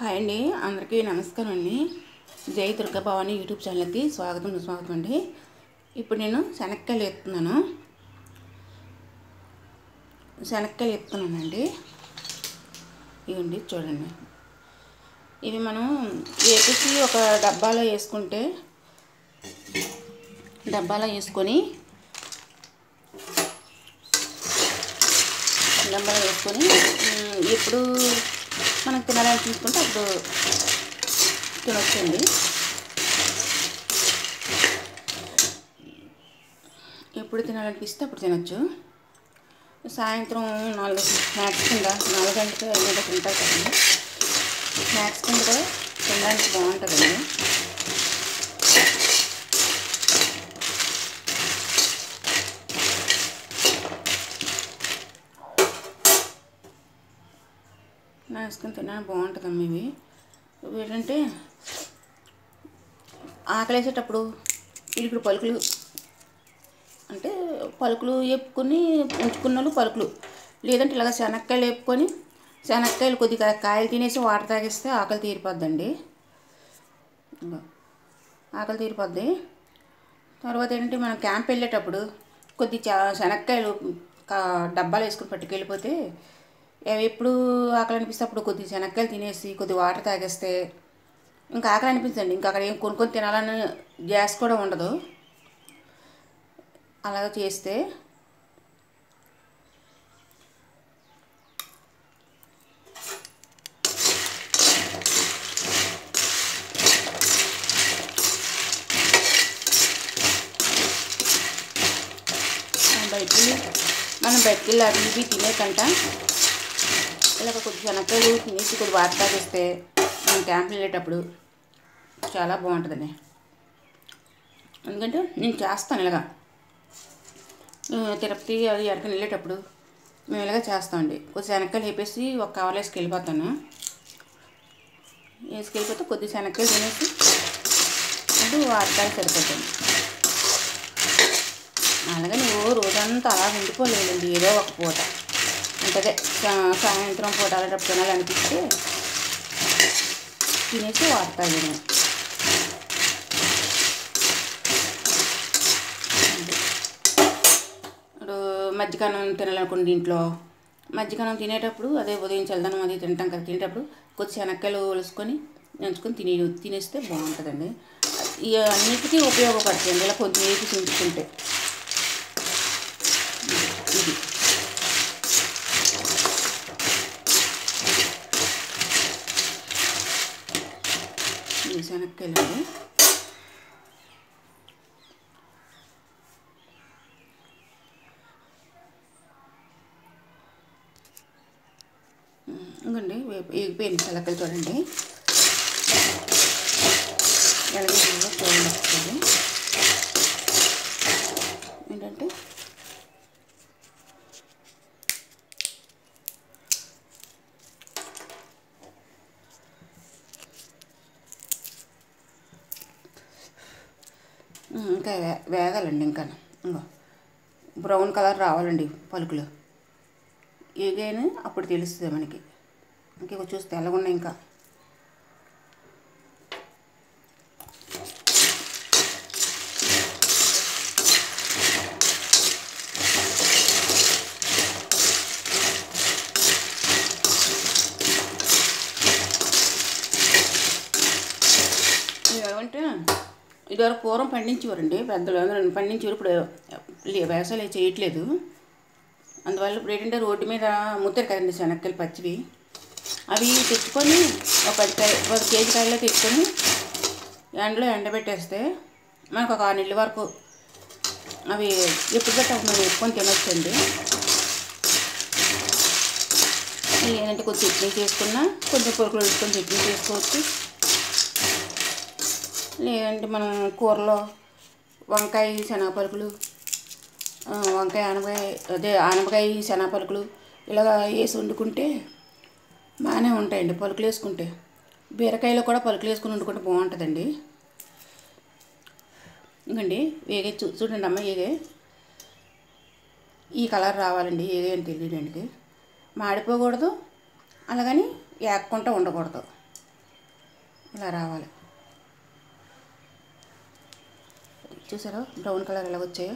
Hi అండి, అందరికీ నమస్కారం అండి. జై దుర్గా భవాని యూట్యూబ్ ఛానల్కి స్వాగతం అండి. ఇప్పుడు నేను శనక్కాయలు ఎత్తున్నానండి. ఇవ్వండి చూడండి. ఇవి మనం వేసి ఒక డబ్బాలో వేసుకొని ఎప్పుడు మనకు తినాలని తీసుకుంటే అప్పుడు తినొచ్చండి. ఎప్పుడు తినాలనిపిస్తే అప్పుడు తినొచ్చు. సాయంత్రం 4 స్నాక్స్ కింద 4 గంటలకు 5 గంటలకు తింటారు కదండి. స్నాక్స్ కింద కూడా తినడానికి బాగుంటుందండి. వేసుకొని తినడానికి బాగుంటుందమ్మా. ఇవి ఏంటంటే ఆకలి వేసేటప్పుడు ఇప్పుడు పలుకులు వేపుకొని ఉంచుకున్న వాళ్ళు పలుకులు, లేదంటే ఇలాగ శనక్కాయలు వేపుకొని శనక్కాయలు కొద్దిగా కాయలు తినేసి వాటర్ తాగిస్తే ఆకలి తీరిపోద్దండి. తర్వాత ఏంటంటే మనం క్యాంప్ వెళ్ళేటప్పుడు కొద్ది శనక్కాయలు డబ్బాలు వేసుకొని పట్టుకెళ్ళిపోతే ఎప్పుడు ఆకలి అనిపిస్తే అప్పుడు కొద్ది శనక్కాయలు తినేసి కొద్ది వాటర్ తాగేస్తే ఇంకా ఆకలి అనిపించండి. ఇంకా అక్కడ ఏం కొనుక్కొని తినాలని గ్యాస్ కూడా ఉండదు. అలాగ చేస్తే మనం బయటికి వెళ్ళి అవి ఇవి తినేకంట ఇలాగ కొద్ది శనక్కాయలు తినేసి కొద్ది వాటర్ తాగేస్తే మనం క్యాంప్ వెళ్ళేటప్పుడు చాలా బాగుంటుందండి. ఎందుకంటే నేను చేస్తాను ఇలాగా. తిరుపతి అది ఎక్కడికి వెళ్ళేటప్పుడు మేము ఇలాగ చేస్తామండి. కొద్ది శనక్కాయలు వేపేసి ఒక కవర్లో వేసుకెళ్ళిపోతాను. కొద్ది శనక్కాయలు తినేసి అంటే వాటర్ తాగి సరిపోతాను. అలాగే నువ్వు రోజంతా అలా ఉండిపోలేదండి. ఏదో ఒక పూట అంటే సాయంత్రం పూట అలాంటప్పుడు తినాలనిపిస్తే తినేసి వాటర్ తాగాను. ఇప్పుడు మజ్జిగన్నం తినాలనుకోండి, ఇంట్లో మజ్జిగన్నం తినేటప్పుడు అదే ఉదయం చల్లదనం అది తింటాం కదా, తినేటప్పుడు కొద్ది శనక్కాయలు ఒలుసుకొని నంచుకొని తినేస్తే బాగుంటుందండి. ఇక అన్నిటికీ ఉపయోగపడుతుంది ఇలా కొంచెం వేసి ఉంచుకుంటే. ఇది శనక్కాయలు అండి. ఇంకండి వేగిపోయింది శనక్కాయలు చూడండి. ఎలాగే చూడండి వస్తుంది. ఏంటంటే ఇంకా వేగాలండి. ఇంకా బ్రౌన్ కలర్ రావాలండి పలుకులు. ఏగైనా అప్పుడు తెలుస్తుంది మనకి. ఇంకా చూస్తే తెల్లగున్నాయి. ఇంకా ఏమంటే ఇదివరకు పూర్వం పండించేవారండి పెద్దలు, అందరూ పండించేవారు. ఇప్పుడు వ్యవసాయాలు చేయట్లేదు. అందువల్ల ఇప్పుడు ఏంటంటే రోడ్డు మీద అమ్ముతారు కదండి శనక్కాయలు పచ్చివి. అవి తెచ్చుకొని ఒక 10 కేజీ కాయలు తెచ్చుకొని ఎండలో ఎండబెట్టేస్తే మనకు ఒక 6 నెలల వరకు అవి ఎప్పుడు గట్ట మనం వేసుకొని తినొచ్చండి. లేదంటే కొంచెం చట్నీ చేసుకున్నా, కొంచెం పొరుకులు వేసుకొని చట్నీ చేసుకోవచ్చు. లేదంటే మనం కూరలో వంకాయ శనగపలుకులు, ఆనపకాయ శనగపలుకులు ఇలాగ వేసి వండుకుంటే బాగానే ఉంటాయండి. పలుకులు వేసుకుంటే బీరకాయలో కూడా పలుకులు వేసుకుని వండుకుంటే బాగుంటుందండి. ఇంకండి వేగే చూడండి అమ్మ. ఈ కలర్ రావాలండి. ఏదేంటి తెలియడానికి మాడిపోకూడదు, అలాగని ఏక్కుంటూ ఉండకూడదు. ఇలా రావాలి. చూసారా బ్రౌన్ కలర్ ఎలా వచ్చాయో.